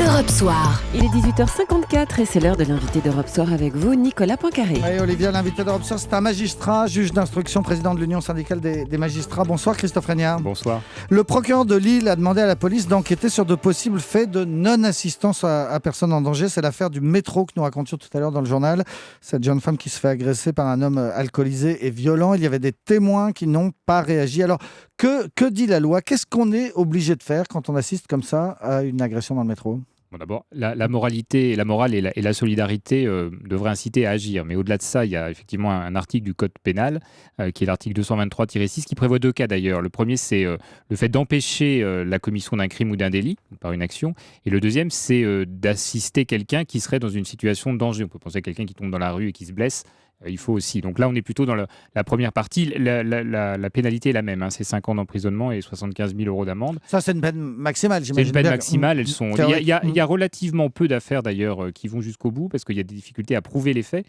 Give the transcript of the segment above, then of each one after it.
Europe Soir. Il est 18h54 et c'est l'heure de l'invité d'Europe Soir avec vous, Nicolas Poincaré. Oui, Olivia, l'invité d'Europe Soir, c'est un magistrat, juge d'instruction, président de l'Union syndicale des magistrats. Bonsoir Christophe Régnard. Bonsoir. Le procureur de Lille a demandé à la police d'enquêter sur de possibles faits de non-assistance à personne en danger. C'est l'affaire du métro que nous racontions tout à l'heure dans le journal. Cette jeune femme qui se fait agresser par un homme alcoolisé et violent. Il y avait des témoins qui n'ont pas réagi. Alors, que dit la loi ? Qu'est-ce qu'on est obligé de faire quand on assiste comme ça à une agression dans le métro ? Bon, d'abord, la moralité, la morale et la solidarité devraient inciter à agir. Mais au-delà de ça, il y a effectivement un article du Code pénal, qui est l'article 223-6, qui prévoit deux cas d'ailleurs. Le premier, c'est le fait d'empêcher la commission d'un crime ou d'un délit par une action. Et le deuxième, c'est d'assister quelqu'un qui serait dans une situation de danger. On peut penser à quelqu'un qui tombe dans la rue et qui se blesse. Il faut aussi. Donc là, on est plutôt dans la première partie. La pénalité est la même. C'est 5 ans d'emprisonnement et 75 000 euros d'amende. Ça, c'est une peine maximale, j'imagine. C'est une peine maximale. Il y a a relativement peu d'affaires, d'ailleurs, qui vont jusqu'au bout parce qu'il y a des difficultés à prouver les faits.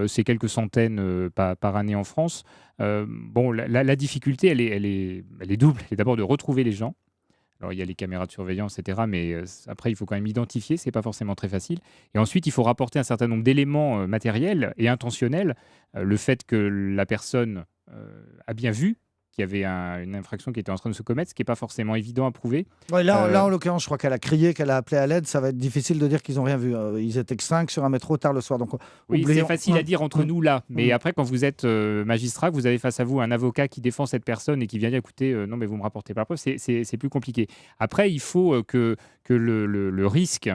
C'est quelques centaines par année en France. La difficulté, elle est double. Elle est d'abord de retrouver les gens. Alors, il y a les caméras de surveillance, etc. Mais après, il faut quand même identifier. Ce n'est pas forcément très facile. Et ensuite, il faut rapporter un certain nombre d'éléments matériels et intentionnels. Le fait que la personne a bien vu qu'il y avait une infraction qui était en train de se commettre, ce qui n'est pas forcément évident à prouver. Ouais, là, en l'occurrence, je crois qu'elle a crié, qu'elle a appelé à l'aide. Ça va être difficile de dire qu'ils n'ont rien vu. Ils étaient que 5 sur un métro tard le soir. Donc, oui, c'est facile à dire entre nous là. Mais après, quand vous êtes magistrat, que vous avez face à vous un avocat qui défend cette personne et qui vient dire, écoutez, non, mais vous me rapportez pas la preuve, c'est plus compliqué. Après, il faut que le risque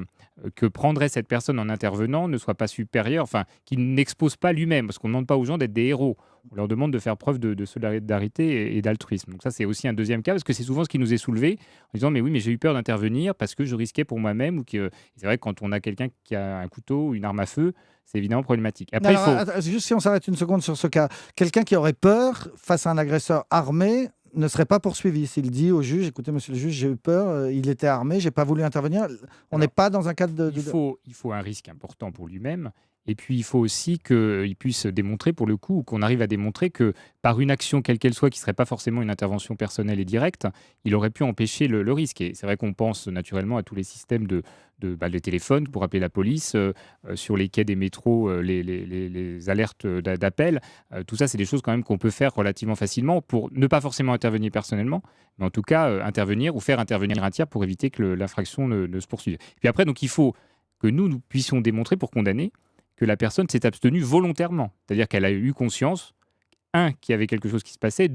que prendrait cette personne en intervenant ne soit pas supérieur, enfin, qu'il n'expose pas lui-même, parce qu'on ne demande pas aux gens d'être des héros. On leur demande de faire preuve de solidarité et d'altruisme. Donc ça, c'est aussi un deuxième cas, parce que c'est souvent ce qui nous est soulevé, en disant, mais oui, mais j'ai eu peur d'intervenir parce que je risquais pour moi-même. Ou que... C'est vrai que quand on a quelqu'un qui a un couteau ou une arme à feu, c'est évidemment problématique. Après, juste si on s'arrête une seconde sur ce cas, quelqu'un qui aurait peur face à un agresseur armé ne serait pas poursuivi. S'il dit au juge, écoutez, monsieur le juge, j'ai eu peur, il était armé, j'ai pas voulu intervenir. On n'est pas dans un cadre de... Il faut un risque important pour lui-même. Et puis, il faut aussi qu'il puisse démontrer, pour le coup, ou qu'on arrive à démontrer que par une action, quelle qu'elle soit, qui ne serait pas forcément une intervention personnelle et directe, il aurait pu empêcher le risque. Et c'est vrai qu'on pense naturellement à tous les systèmes de téléphone pour appeler la police, sur les quais des métros, les alertes d'appel. Tout ça, c'est des choses quand même qu'on peut faire relativement facilement pour ne pas forcément intervenir personnellement, mais en tout cas intervenir ou faire intervenir un tiers pour éviter que l'infraction ne se poursuive. Et puis après, donc, il faut que nous puissions démontrer pour condamner que la personne s'est abstenue volontairement. C'est-à-dire qu'elle a eu conscience, qu'il y avait quelque chose qui se passait,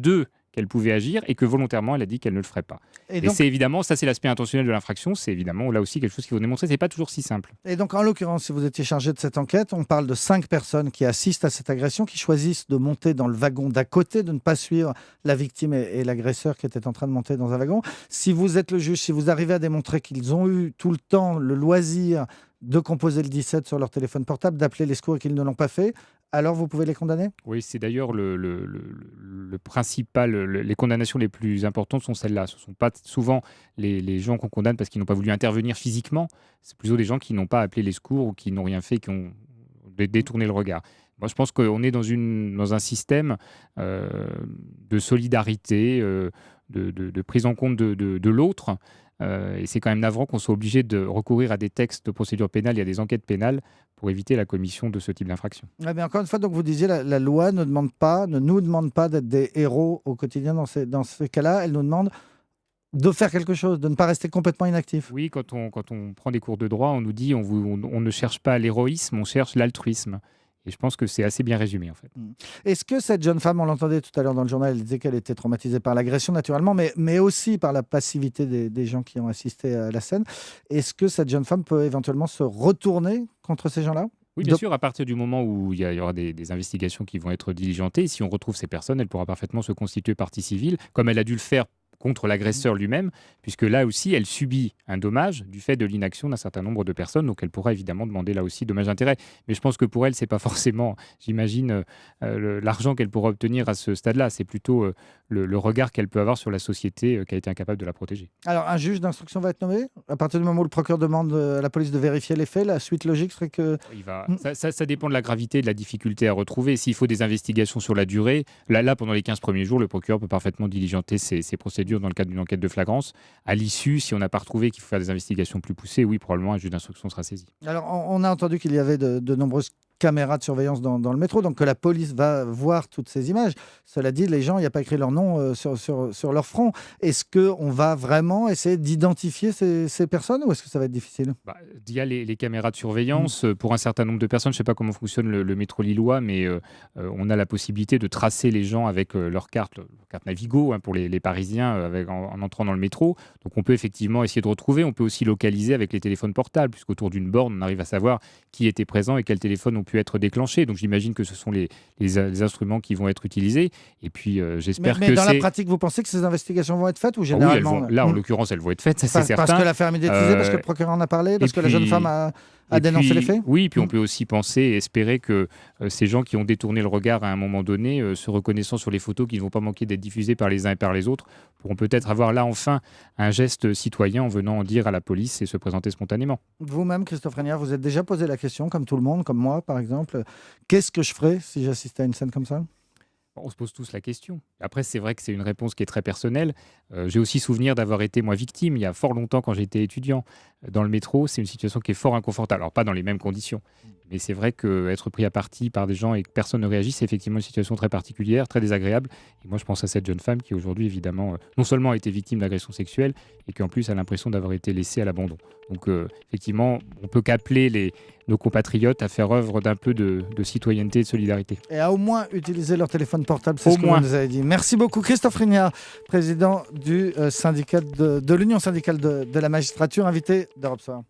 qu'elle pouvait agir et que volontairement, elle a dit qu'elle ne le ferait pas. Et donc, c'est évidemment, ça c'est l'aspect intentionnel de l'infraction, c'est évidemment là aussi quelque chose qu'il faut démontrer, c'est pas toujours si simple. Et donc en l'occurrence, si vous étiez chargé de cette enquête, on parle de 5 personnes qui assistent à cette agression, qui choisissent de monter dans le wagon d'à côté, de ne pas suivre la victime et l'agresseur qui était en train de monter dans un wagon. Si vous êtes le juge, si vous arrivez à démontrer qu'ils ont eu tout le temps le loisir de composer le 17 sur leur téléphone portable, d'appeler les secours et qu'ils ne l'ont pas fait, alors vous pouvez les condamner ? Oui, c'est d'ailleurs le principal. Les condamnations les plus importantes sont celles-là. Ce ne sont pas souvent les gens qu'on condamne parce qu'ils n'ont pas voulu intervenir physiquement. C'est plutôt des gens qui n'ont pas appelé les secours ou qui n'ont rien fait, qui ont détourné le regard. Moi, je pense qu'on est dans un système de solidarité, de prise en compte de l'autre. Et c'est quand même navrant qu'on soit obligé de recourir à des textes de procédure pénale et à des enquêtes pénales pour éviter la commission de ce type d'infraction. Ouais, mais encore une fois, donc vous disiez, la loi ne nous demande pas d'être des héros au quotidien dans ces cas-là. Elle nous demande de faire quelque chose, de ne pas rester complètement inactif. Oui, quand on prend des cours de droit, on nous dit on ne cherche pas l'héroïsme, on cherche l'altruisme. Et je pense que c'est assez bien résumé, en fait. Est-ce que cette jeune femme, on l'entendait tout à l'heure dans le journal, elle disait qu'elle était traumatisée par l'agression, naturellement, mais aussi par la passivité des gens qui ont assisté à la scène. Est-ce que cette jeune femme peut éventuellement se retourner contre ces gens-là ? Oui, bien sûr, à partir du moment où il y aura des investigations qui vont être diligentées, si on retrouve ces personnes, elle pourra parfaitement se constituer partie civile, comme elle a dû le faire contre l'agresseur lui-même, puisque là aussi, elle subit un dommage du fait de l'inaction d'un certain nombre de personnes, donc elle pourra évidemment demander là aussi dommage-intérêt. Mais je pense que pour elle, c'est pas forcément, j'imagine, l'argent qu'elle pourra obtenir à ce stade-là, c'est plutôt le regard qu'elle peut avoir sur la société qui a été incapable de la protéger. Alors, un juge d'instruction va être nommé ? À partir du moment où le procureur demande à la police de vérifier les faits, la suite logique serait que... Ça dépend de la gravité et de la difficulté à retrouver. S'il faut des investigations sur la durée, là pendant les 15 premiers jours, le procureur peut parfaitement diligenter ces procédures procédure dans le cadre d'une enquête de flagrance. À l'issue, si on n'a pas retrouvé qu'il faut faire des investigations plus poussées, oui, probablement un juge d'instruction sera saisi. Alors, on a entendu qu'il y avait de nombreuses caméras de surveillance dans le métro, donc que la police va voir toutes ces images. Cela dit, les gens, il n'y a pas écrit leur nom sur leur front. Est-ce qu'on va vraiment essayer d'identifier ces personnes ou est-ce que ça va être difficile? Il y a les caméras de surveillance pour un certain nombre de personnes. Je ne sais pas comment fonctionne le métro lillois, mais on a la possibilité de tracer les gens avec leur carte Navigo pour les Parisiens en entrant dans le métro. Donc on peut effectivement essayer de retrouver. On peut aussi localiser avec les téléphones portables, puisqu'autour d'une borne, on arrive à savoir qui était présent et quels téléphones ont pu être déclenchés. Donc j'imagine que ce sont les instruments qui vont être utilisés. Et puis j'espère mais que dans la pratique, vous pensez que ces investigations vont être faites ou généralement oui, là, en l'occurrence, elles vont être faites, ça c'est certain. Parce que l'affaire est médiatisée, parce que le procureur en a parlé, parce que la jeune femme a dénoncé les faits? Oui, puis on peut aussi penser et espérer que ces gens qui ont détourné le regard à un moment donné, se reconnaissant sur les photos qui ne vont pas manquer d'être diffusées par les uns et par les autres, pourront peut-être avoir là enfin un geste citoyen en venant en dire à la police et se présenter spontanément. Vous-même, Christophe Régnard, vous êtes déjà posé la question, comme tout le monde, comme moi par exemple, qu'est-ce que je ferais si j'assistais à une scène comme ça? On se pose tous la question. Après, c'est vrai que c'est une réponse qui est très personnelle. J'ai aussi souvenir d'avoir été, moi, victime, il y a fort longtemps quand j'étais étudiant. Dans le métro, c'est une situation qui est fort inconfortable. Alors, pas dans les mêmes conditions. Mais c'est vrai qu'être pris à partie par des gens et que personne ne réagit, c'est effectivement une situation très particulière, très désagréable. Et moi, je pense à cette jeune femme qui, aujourd'hui, évidemment, non seulement a été victime d'agression sexuelle, et qui, en plus, a l'impression d'avoir été laissée à l'abandon. Donc, effectivement, on peut qu'appeler nos compatriotes à faire œuvre d'un peu de citoyenneté et de solidarité. Et à au moins utiliser leur téléphone portable, c'est ce que moins. vous nous avez dit. Merci beaucoup Christophe Régnard, président du syndicat de l'Union syndicale de la magistrature, invité d'Europe Soir.